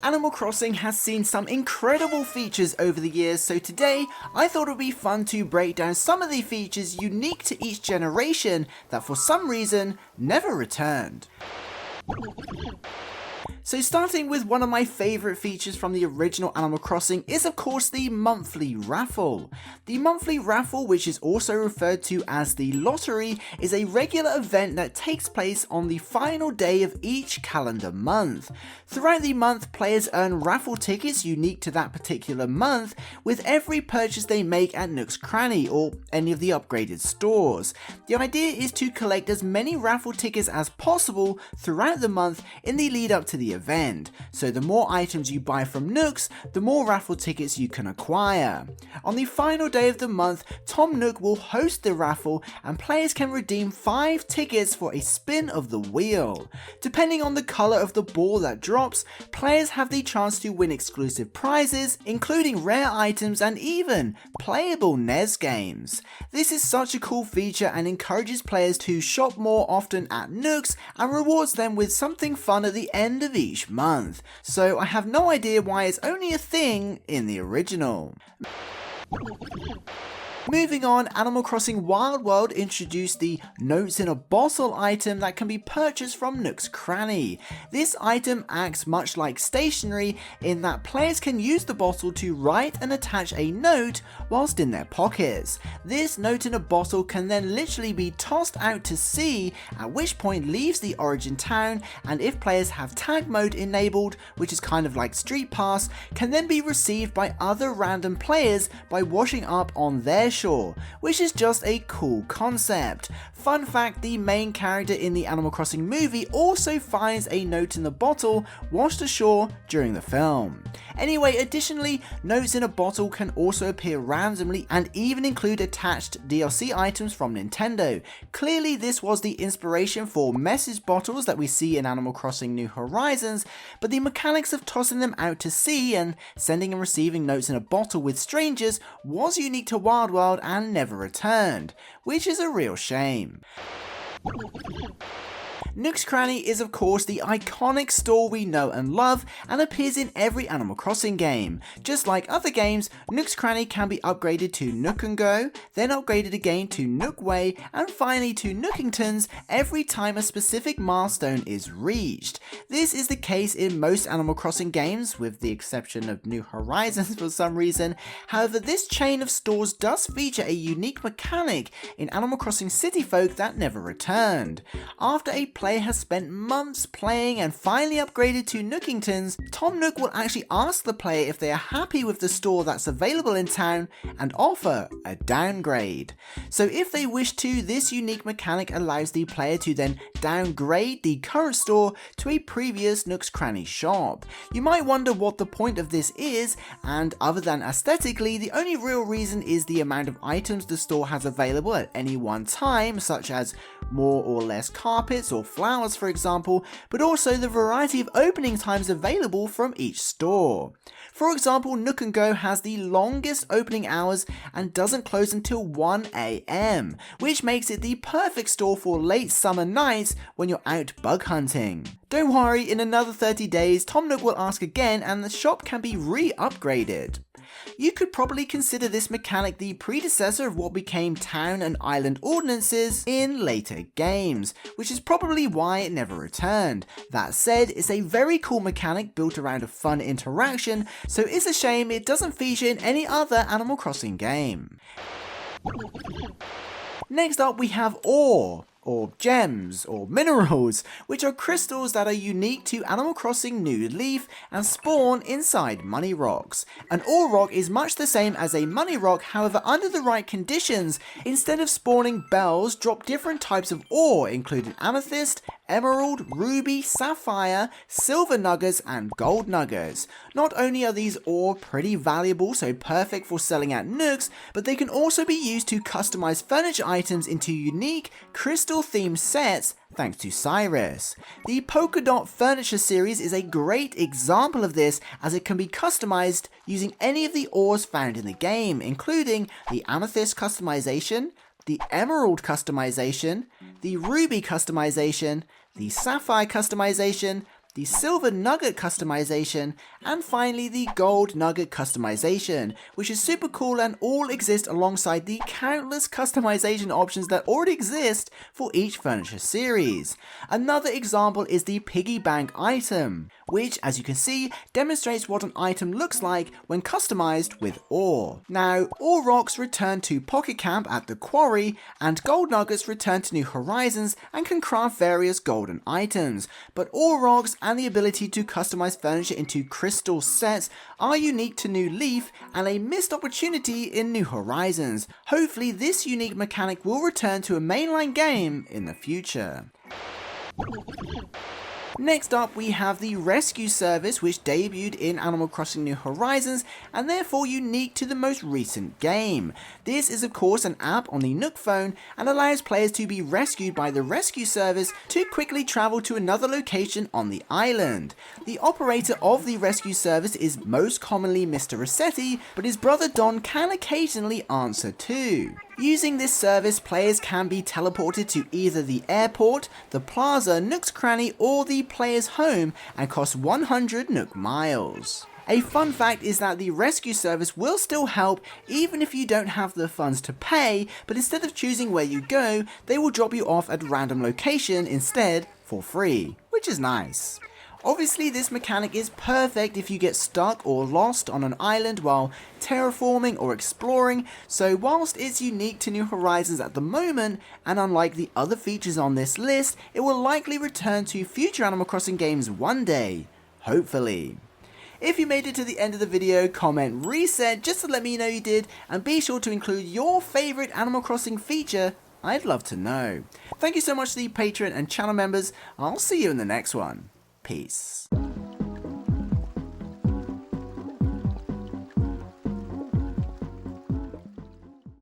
Animal Crossing has seen some incredible features over the years, so today I thought it would be fun to break down some of the features unique to each generation that for some reason never returned. So starting with one of my favourite features from the original Animal Crossing is of course the monthly raffle. The monthly raffle, which is also referred to as the lottery, is a regular event that takes place on the final day of each calendar month. Throughout the month, players earn raffle tickets unique to that particular month with every purchase they make at Nook's Cranny or any of the upgraded stores. The idea is to collect as many raffle tickets as possible throughout the month in the lead up to the event, so the more items you buy from Nooks, the more raffle tickets you can acquire. On the final day of the month, Tom Nook will host the raffle and players can redeem 5 tickets for a spin of the wheel. Depending on the colour of the ball that drops, players have the chance to win exclusive prizes, including rare items and even playable NES games. This is such a cool feature and encourages players to shop more often at Nooks and rewards them with something fun at the end of each month, so I have no idea why it's only a thing in the original. Moving on, Animal Crossing Wild World introduced the Notes in a Bottle item that can be purchased from Nook's Cranny. This item acts much like stationery in that players can use the bottle to write and attach a note whilst in their pockets. This note in a bottle can then literally be tossed out to sea, at which point leaves the origin town, and if players have tag mode enabled, which is kind of like Street Pass, can then be received by other random players by washing up on their shore, which is just a cool concept. Fun fact, the main character in the Animal Crossing movie also finds a note in the bottle washed ashore during the film. Anyway, additionally, notes in a bottle can also appear randomly and even include attached DLC items from Nintendo. Clearly this was the inspiration for message bottles that we see in Animal Crossing New Horizons, but the mechanics of tossing them out to sea and sending and receiving notes in a bottle with strangers was unique to Wild World and never returned, which is a real shame. Nook's Cranny is of course the iconic store we know and love and appears in every Animal Crossing game. Just like other games, Nook's Cranny can be upgraded to Nook and Go, then upgraded again to Nook Way, and finally to Nookingtons every time a specific milestone is reached. This is the case in most Animal Crossing games, with the exception of New Horizons for some reason. However, this chain of stores does feature a unique mechanic in Animal Crossing City Folk that never returned. After a player has spent months playing and finally upgraded to Nookingtons, Tom Nook will actually ask the player if they are happy with the store that's available in town and offer a downgrade. So if they wish to, this unique mechanic allows the player to then downgrade the current store to a previous Nook's Cranny shop. You might wonder what the point of this is, and other than aesthetically, the only real reason is the amount of items the store has available at any one time, such as more or less carpets or flowers for example, but also the variety of opening times available from each store. For example, Nook and Go has the longest opening hours and doesn't close until 1 AM, which makes it the perfect store for late summer nights when you're out bug hunting. Don't worry, in another 30 days, Tom Nook will ask again and the shop can be re-upgraded. You could probably consider this mechanic the predecessor of what became town and island ordinances in later games, which is probably why it never returned. That said, it's a very cool mechanic built around a fun interaction, so it's a shame it doesn't feature in any other Animal Crossing game. Next up we have ore, or gems, or minerals, which are crystals that are unique to Animal Crossing New Leaf and spawn inside money rocks. An ore rock is much the same as a money rock, however under the right conditions, instead of spawning bells, drop different types of ore including amethyst, emerald, ruby, sapphire, silver nuggets and gold nuggets. Not only are these ore pretty valuable, so perfect for selling at Nooks, but they can also be used to customize furniture items into unique crystal themed sets thanks to Cyrus. The Polka Dot Furniture series is a great example of this, as it can be customized using any of the ores found in the game, including the amethyst customization, the emerald customization, the ruby customization, the sapphire customization, the silver nugget customization, and finally the gold nugget customization, which is super cool and all exist alongside the countless customization options that already exist for each furniture series. Another example is the piggy bank item, which as you can see demonstrates what an item looks like when customized with ore. Now, ore rocks return to Pocket Camp at the quarry, and gold nuggets return to New Horizons and can craft various golden items, but ore rocks and the ability to customize furniture into crystal sets are unique to New Leaf and a missed opportunity in New Horizons. Hopefully this unique mechanic will return to a mainline game in the future. Next up, we have the rescue service, which debuted in Animal Crossing New Horizons and therefore unique to the most recent game. This is of course an app on the Nook phone and allows players to be rescued by the rescue service to quickly travel to another location on the island. The operator of the rescue service is most commonly Mr. Resetti, but his brother Don can occasionally answer too. Using this service, players can be teleported to either the airport, the plaza, Nook's Cranny, or the player's home and cost 100 Nook miles. A fun fact is that the rescue service will still help even if you don't have the funds to pay, but instead of choosing where you go, they will drop you off at a random location instead for free, which is nice. Obviously this mechanic is perfect if you get stuck or lost on an island while terraforming or exploring, so whilst it's unique to New Horizons at the moment, and unlike the other features on this list, it will likely return to future Animal Crossing games one day, hopefully. If you made it to the end of the video, comment reset just to let me know you did, and be sure to include your favourite Animal Crossing feature. I'd love to know. Thank you so much to the Patreon and channel members. I'll see you in the next one. Peace.